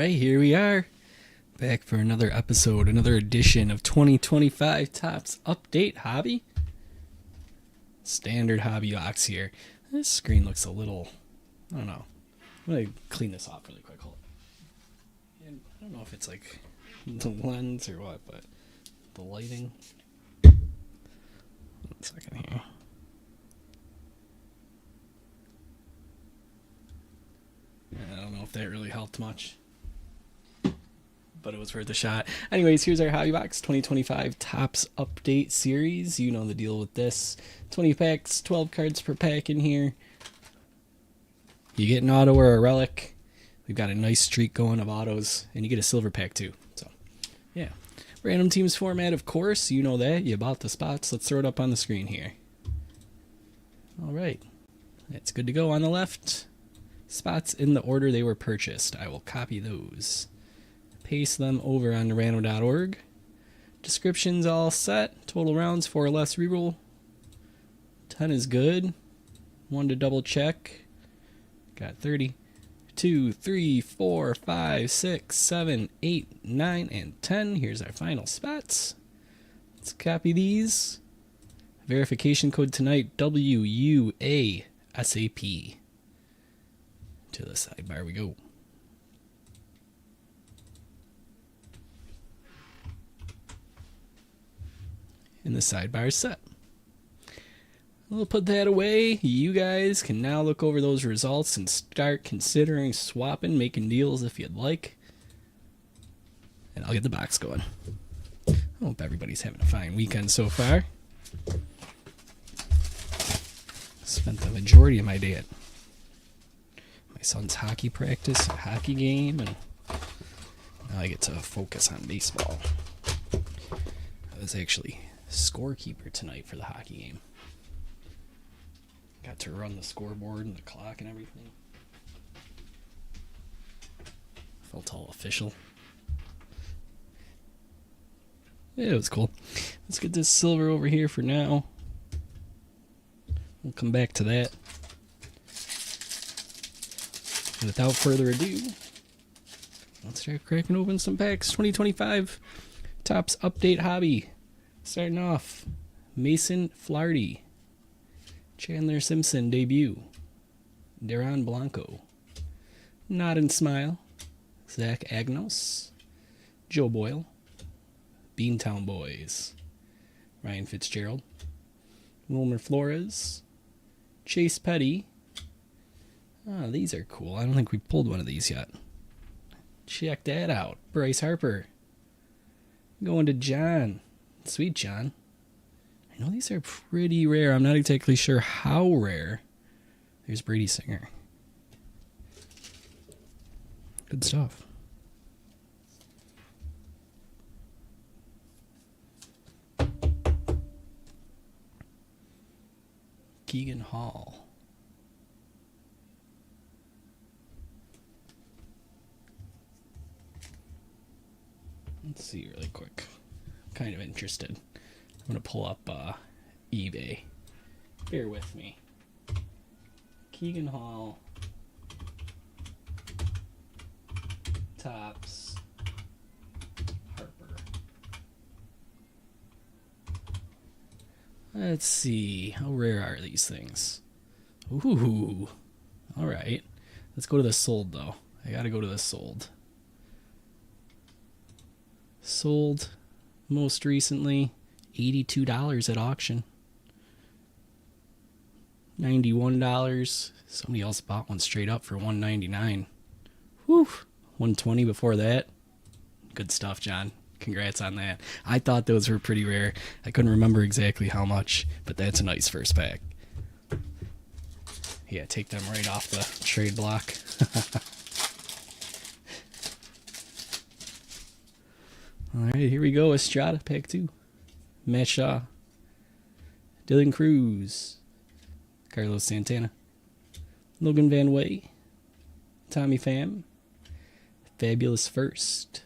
right, here we are. Back for another episode, another edition of 2025 Topps Update Hobby. Standard hobby box here. This screen looks a little, I don't know. I'm going to clean this off really quick. Hold on. And I don't know if it's like the lens or what, but the lighting. 1 second here. I don't know if that really helped much, but it was worth a shot. Anyways, here's our Hobby Box 2025 Topps Update Series. You know the deal with this. 20 packs, 12 cards per pack in here. You get an auto or a relic. We've got a nice streak going of autos, and you get a silver pack too. So, yeah. Random teams format, of course. You know that. You bought the spots. Let's throw it up on the screen here. All right. It's good to go on the left. Spots in the order they were purchased. I will copy those. Paste them over on random.org. Descriptions all set. Total rounds 4 or less reroll. 10 is good. 1 to double check. Got 30. 2, 3, 4, 5, 6, 7, 8, 9, and 10. Here's our final spots. Let's copy these. Verification code tonight, WUASAP. To the sidebar we go. And the sidebar is set. We'll put that away. You guys can now look over those results and start considering swapping, making deals if you'd like. And I'll get the box going. I hope everybody's having a fine weekend so far. Spent the majority of my day at my son's hockey practice, a hockey game, and now I get to focus on baseball. I was actually scorekeeper tonight for the hockey game. Got to run the scoreboard and the clock and everything. Felt all official. Yeah, it was cool. Let's get this silver over here for now. We'll come back to that. And without further ado, let's start cracking open some packs. 2025 Topps Update Hobby. Starting off, Mason Flaherty. Chandler Simpson debut. Deron Blanco. Nod and Smile. Zach Agnos. Joe Boyle. Beantown Boys. Ryan Fitzgerald. Wilmer Flores. Chase Petty. Oh, these are cool. I don't think we pulled one of these yet. Check that out. Bryce Harper. Going to John. Sweet John. I know these are pretty rare. I'm not exactly sure how rare. There's Brady Singer. Good stuff. Keegan Hall. Let's see really quick. I'm kind of interested. I'm going to pull up eBay. Bear with me. Keegan Hall. Topps. Harper. Let's see. How rare are these things? Ooh. Alright. Let's go to the sold, though. I got to go to the sold. Sold most recently. $82 at auction. $91. Somebody else bought one straight up for $199. Whew. $120 before that. Good stuff, John. Congrats on that. I thought those were pretty rare. I couldn't remember exactly how much, but that's a nice first pack. Yeah, take them right off the trade block. All right, here we go. Estrada, pack 2. Matt Shaw, Dylan Cruz, Carlos Santana, Logan Van Way, Tommy Pham, Fabulous First,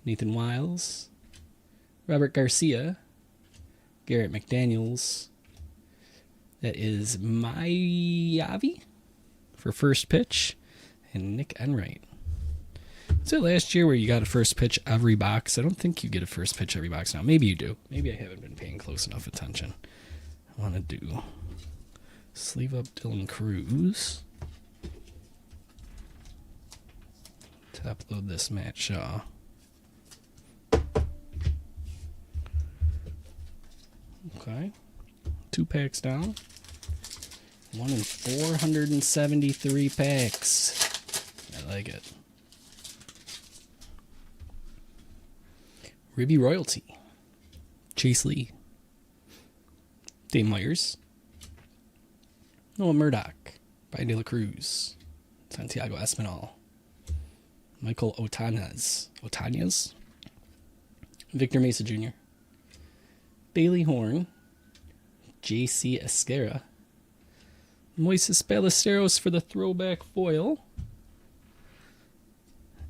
Nathan Wiles, Robert Garcia, Garrett McDaniels. That is Mayavi for first pitch, and Nick Enright. Was it last year where you got a first pitch every box? I don't think you get a first pitch every box now. Maybe you do. Maybe I haven't been paying close enough attention. I want to do sleeve up Dylan Cruz. Top load this Matt Shaw. Okay. 2 packs down. 1 in 473 packs. I like it. Ribby Royalty. Chase Lee. Dave Myers. Noah Murdoch. Brian De La Cruz. Santiago Espinal. Michael Otañez. Victor Mesa Jr. Bailey Horn. J.C. Esquera. Moises Ballesteros for the throwback foil.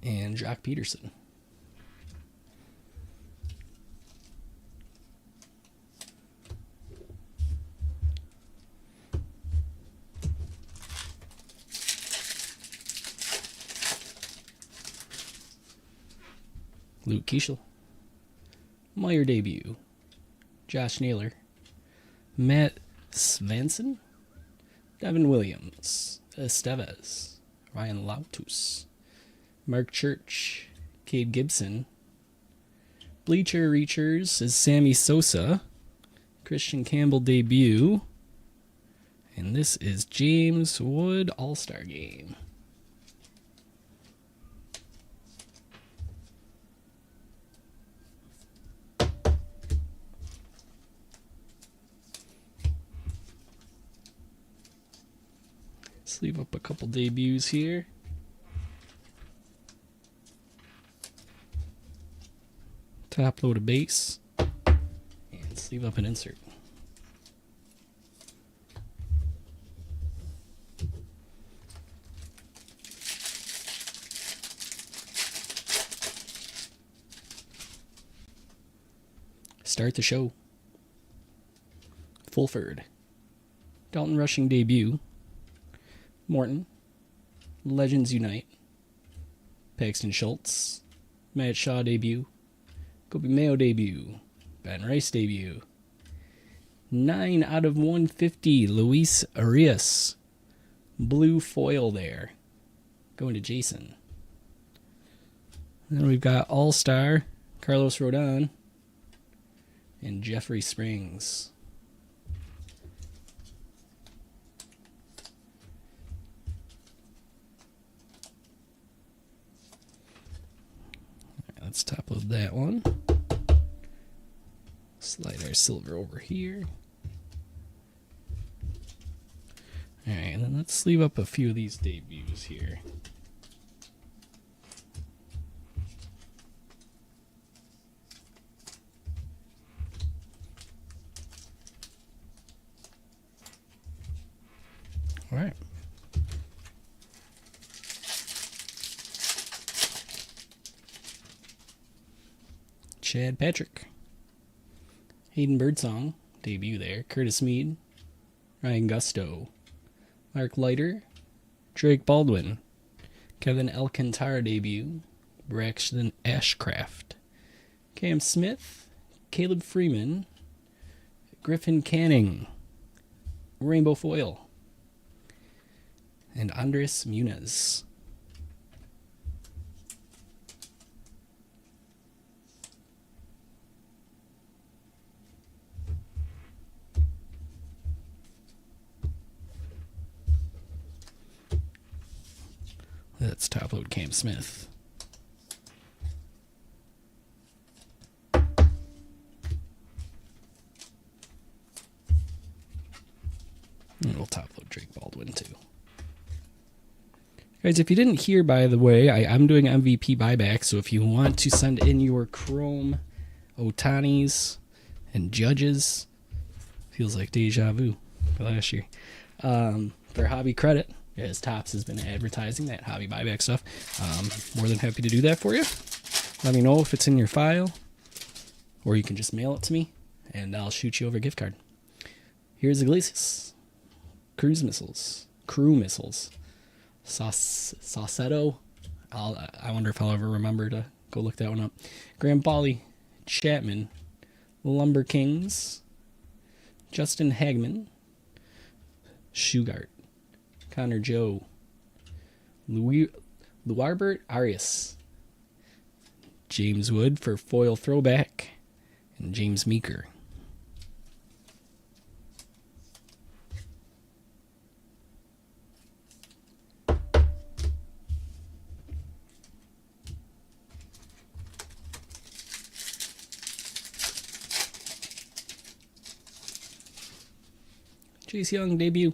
And Jock Peterson. Luke Keeschel. Meyer debut. Josh Naylor. Matt Svanson. Devin Williams. Estevez. Ryan Lautus. Mark Church. Cade Gibson. Bleacher Reachers is Sammy Sosa. Christian Campbell debut. And this is James Wood All-Star Game. Sleeve up a couple debuts here. Top load a base. And sleeve up an insert. Start the show. Fulford. Dalton Rushing debut. Morton. Legends Unite. Paxton Schultz. Matt Shaw debut. Kobe Mayo debut. Ben Rice debut. 9 out of 150. Luis Arias. Blue foil there. Going to Jason. Then we've got All-Star. Carlos Rodon. And Jeffrey Springs. Let's top load that one. Slide our silver over here. Alright, and then let's sleeve up a few of these debuts here. Alright. Chad Patrick. Hayden Birdsong, debut there. Curtis Mead. Ryan Gusto. Mark Leiter. Drake Baldwin. Kevin Alcantara debut. Braxton Ashcraft. Cam Smith. Caleb Freeman. Griffin Canning. Rainbow Foil. And Andres Muniz. Let's top load Cam Smith. And we'll top load Drake Baldwin too. Guys, if you didn't hear, by the way, I'm doing MVP buyback, so if you want to send in your Chrome Otanis and Judges, feels like deja vu for last year, for hobby credit, as Topps has been advertising that hobby buyback stuff, more than happy to do that for you. Let me know if it's in your file, or you can just mail it to me, and I'll shoot you over a gift card. Here's Iglesias. Crew Missiles. Saucedo I wonder if I'll ever remember to go look that one up. Graham Bolly, Chapman, Lumber Kings, Justin Hagman, Shugart, Connor Joe, Luarbert Arias, James Wood for foil throwback, and James Meeker. Chase Young debut.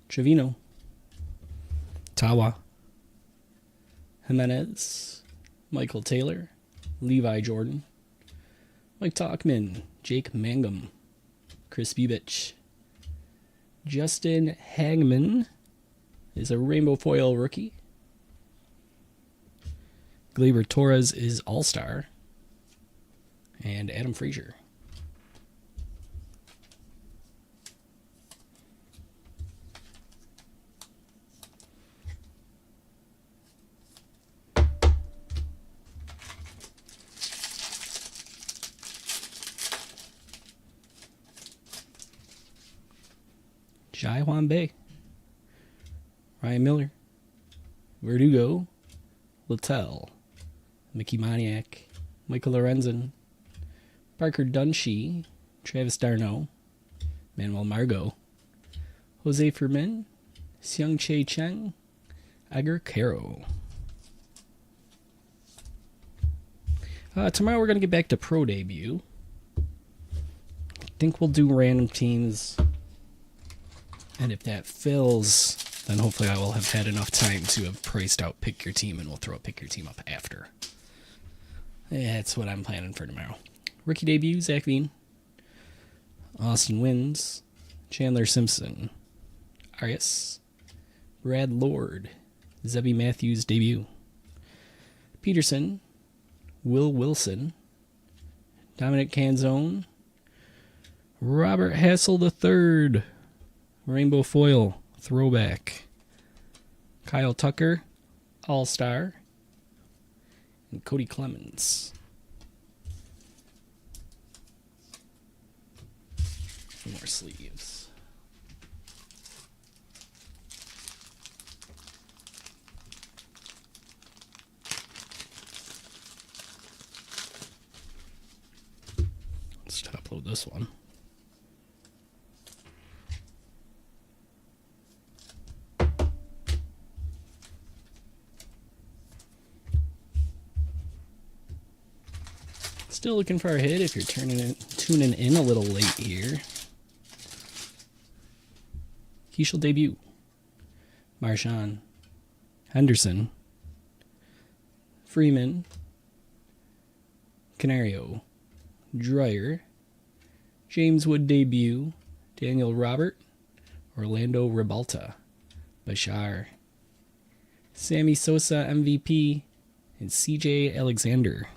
Trevino. Tawa. Jimenez. Michael Taylor. Levi Jordan. Mike Talkman. Jake Mangum. Chris Bubich. Justin Hagman is a rainbow foil rookie. Gleyber Torres is all-star. And Adam Frazier. Jai Juan Bay, Ryan Miller, Verdugo, Littell, Mickey Moniak, Michael Lorenzen, Parker Dunshee, Travis d'Arnaud, Manuel Margot, Jose Fermin, Seung Chae Cheng, Edgar Caro. Tomorrow we're going to get back to Pro Debut. I think we'll do random teams. And if that fills, then hopefully I will have had enough time to have priced out Pick Your Team, and we'll throw a Pick Your Team up after. That's what I'm planning for tomorrow. Rookie debut, Zach Veen. Austin Wins. Chandler Simpson. Arias. Brad Lord. Zebby Matthews debut. Peterson. Will Wilson. Dominic Canzone. Robert Hassel III. Rainbow foil throwback. Kyle Tucker, all-star. And Cody Clemens. More sleeves. Let's top load this one. Still looking for a hit if you're tuning in a little late here. Keishel debut. Marshawn. Henderson. Freeman. Canario. Dreyer. James Wood debut. Daniel Robert. Orlando Ribalta. Bashar. Sammy Sosa MVP. And CJ Alexander.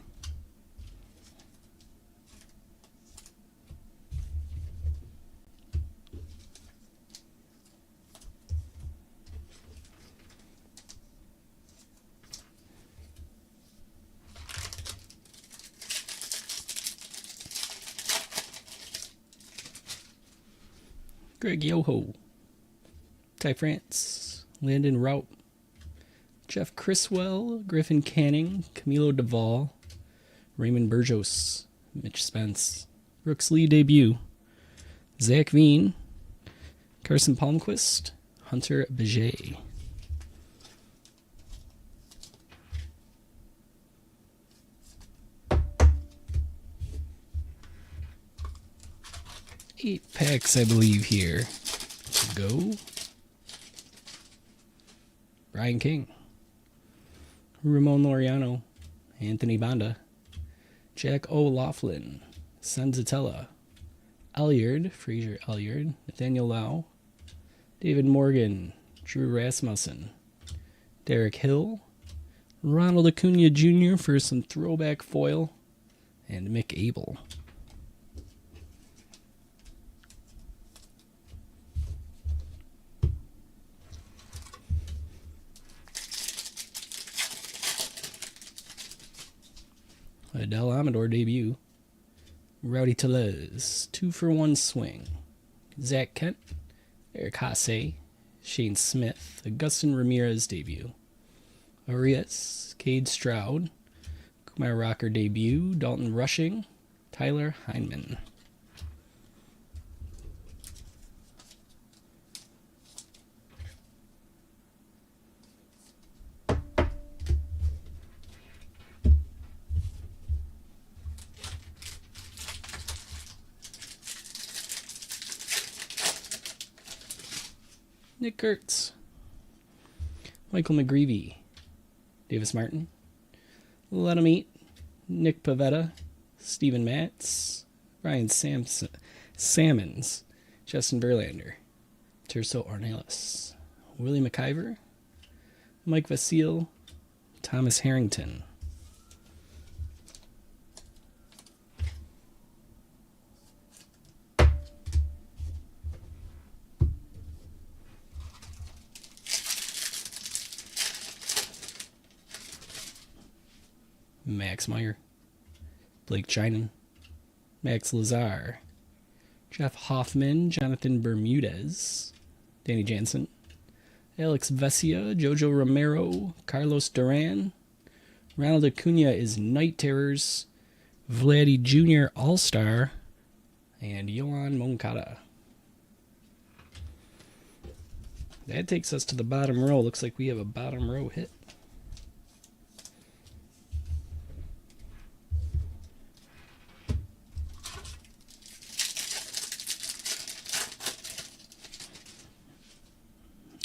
Greg Yoho, Ty France, Landon Rout, Jeff Criswell, Griffin Canning, Camilo Duvall, Raymond Burgos, Mitch Spence, Brooks Lee debut, Zach Veen, Carson Palmquist, Hunter Beget. Eight packs, I believe, here. To go. Brian King. Ramon Laureano. Anthony Banda. Jack O'Loughlin. Senzatella. Elyard. Fraser Elyard. Nathaniel Lau. David Morgan. Drew Rasmussen. Derek Hill. Ronald Acuna Jr. for some throwback foil. And Mick Abel. Adele Amador debut. Rowdy Tellez, 2-for-1 swing. Zach Kent, Eric Haase, Shane Smith, Augustin Ramirez debut. Arias, Cade Stroud, Kumar Rocker debut, Dalton Rushing, Tyler Heineman. Nick Kurtz, Michael McGreevy, Davis Martin, Let 'em Eat, Nick Pavetta, Steven Matz, Ryan Sammons, Justin Verlander, Terso Ornelas, Willie McIver, Mike Vasile, Thomas Harrington. Max Meyer, Blake Trinan, Max Lazar, Jeff Hoffman, Jonathan Bermudez, Danny Jansen, Alex Vesia, Jojo Romero, Carlos Duran, Ronald Acuna is Night Terrors, Vladdy Jr. All-Star, and Yohan Moncada. That takes us to the bottom row. Looks like we have a bottom row hit.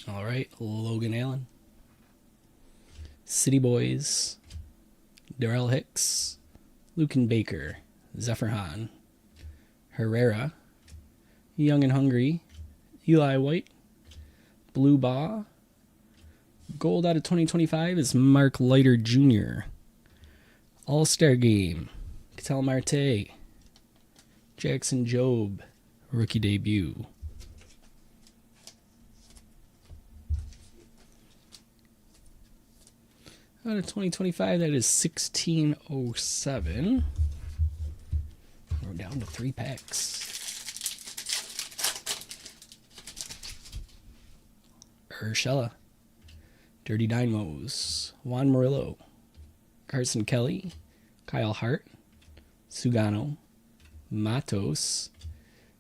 All right, Logan Allen, City Boys, Darrell Hicks, Lucan Baker, Zephyr Hahn, Herrera, Young and Hungry, Eli White, Blue Baugh. Gold out of 2025 is Mark Leiter Jr. All-Star Game, Ketel Marte, Jackson Jobe, rookie debut. Out of 2025, that is 1607. We're down to 3 packs. Urshela, Dirty Dynamos, Juan Murillo, Carson Kelly, Kyle Hart, Sugano, Matos,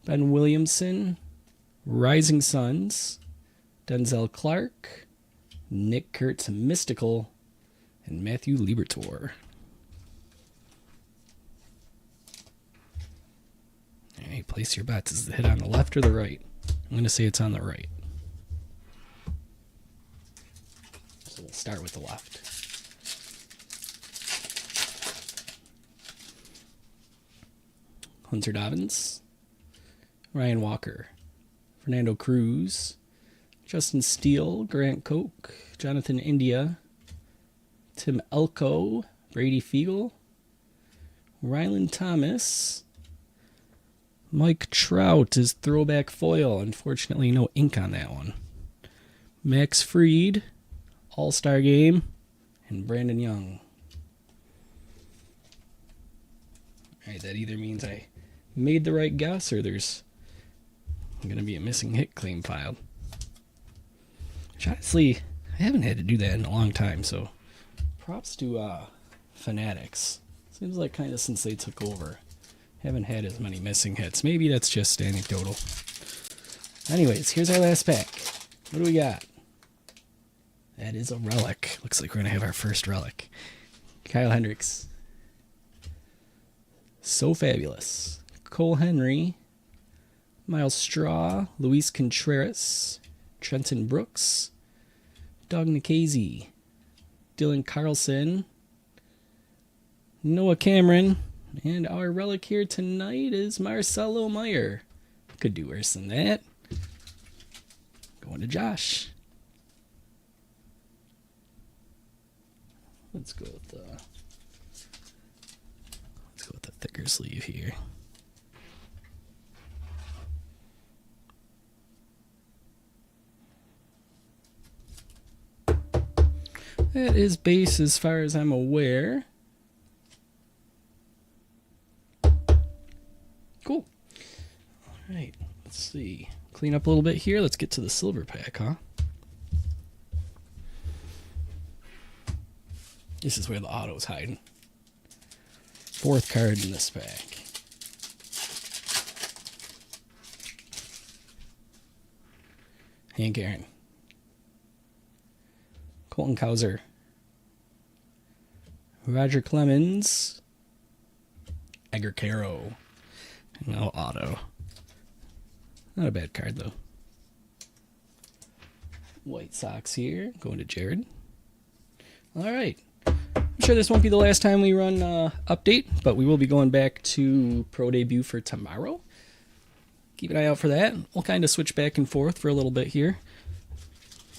Ben Williamson, Rising Suns, Denzel Clark, Nick Kurtz Mystical, and Matthew Liberatore. All right, place your bets. Is the hit on the left or the right? I'm going to say it's on the right. So we'll start with the left. Hunter Dobbins, Ryan Walker, Fernando Cruz, Justin Steele, Grant Koch, Jonathan India, Tim Elko, Brady Fiegel, Ryland Thomas, Mike Trout is throwback foil. Unfortunately, no ink on that one. Max Fried, All-Star Game, and Brandon Young. All right, that either means I made the right guess or there's going to be a missing hit claim filed. Which honestly, I haven't had to do that in a long time, so props to Fanatics. Seems like kind of since they took over, haven't had as many missing hits. Maybe that's just anecdotal. Anyways, here's our last pack. What do we got? That is a relic. Looks like we're going to have our first relic. Kyle Hendricks. So Fabulous. Cole Henry. Miles Straw. Luis Contreras. Trenton Brooks. Doug Nikhazy. Dylan Carlson. Noah Cameron. And our relic here tonight is Marcelo Meyer. Could do worse than that. Going to Josh. Let's go with the thicker sleeve here. That is base as far as I'm aware. see. Clean up a little bit here. Let's get to the silver pack, huh? This is where the auto's hiding. Fourth card in this pack. Hank Aaron. Colton Cowser. Roger Clemens. Edgar Caro. No auto. Not a bad card, though. White Sox here. Going to Jared. All right. I'm sure this won't be the last time we run update, but we will be going back to Pro Debut for tomorrow. Keep an eye out for that. We'll kind of switch back and forth for a little bit here.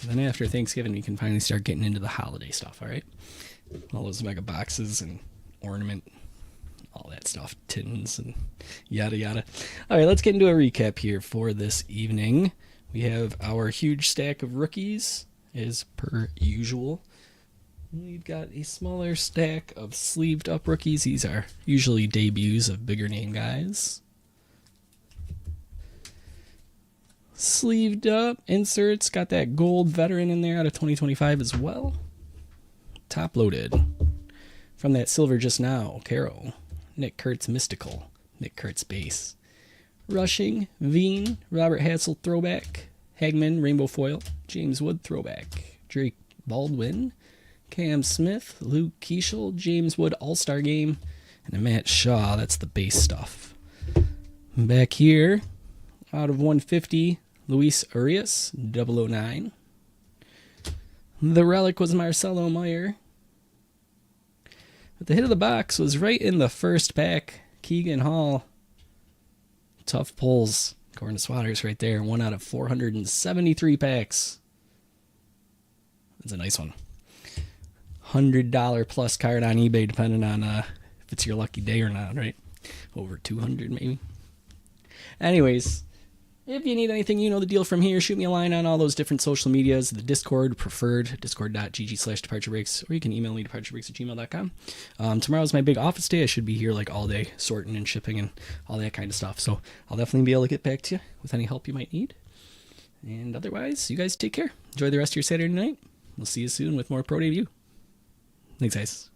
And then after Thanksgiving, we can finally start getting into the holiday stuff, all right? All those mega boxes and ornament, all that stuff, tins and yada yada. All right, let's get into a recap here for this evening. We have our huge stack of rookies, as per usual. We've got a smaller stack of sleeved up rookies. These are usually debuts of bigger name guys. Sleeved up inserts, got that gold veteran in there out of 2025 as well. Top loaded from that silver just now, Caro, Nick Kurtz Mystical, Nick Kurtz base. Rushing, Veen, Robert Hassel throwback, Hagman Rainbow Foil, James Wood throwback, Drake Baldwin, Cam Smith, Luke Keishel, James Wood All-Star Game, and a Matt Shaw. That's the base stuff. Back here, out of 150, Luis Urias, 009. The relic was Marcelo Meyer. But the hit of the box was right in the first pack. Keegan Hall. Tough pulls. Gordon Swatters right there. 1 out of 473 packs. That's a nice one. $100 plus card on eBay, depending on if it's your lucky day or not, right? Over 200 maybe. Anyways, if you need anything, you know the deal from here. Shoot me a line on all those different social medias. The Discord, preferred, discord.gg/departurebreaks, or you can email me, departurebreaks@gmail.com. Tomorrow's my big office day. I should be here like all day, sorting and shipping and all that kind of stuff. So I'll definitely be able to get back to you with any help you might need. And otherwise, you guys take care. Enjoy the rest of your Saturday night. We'll see you soon with more Pro Debut. Thanks, guys.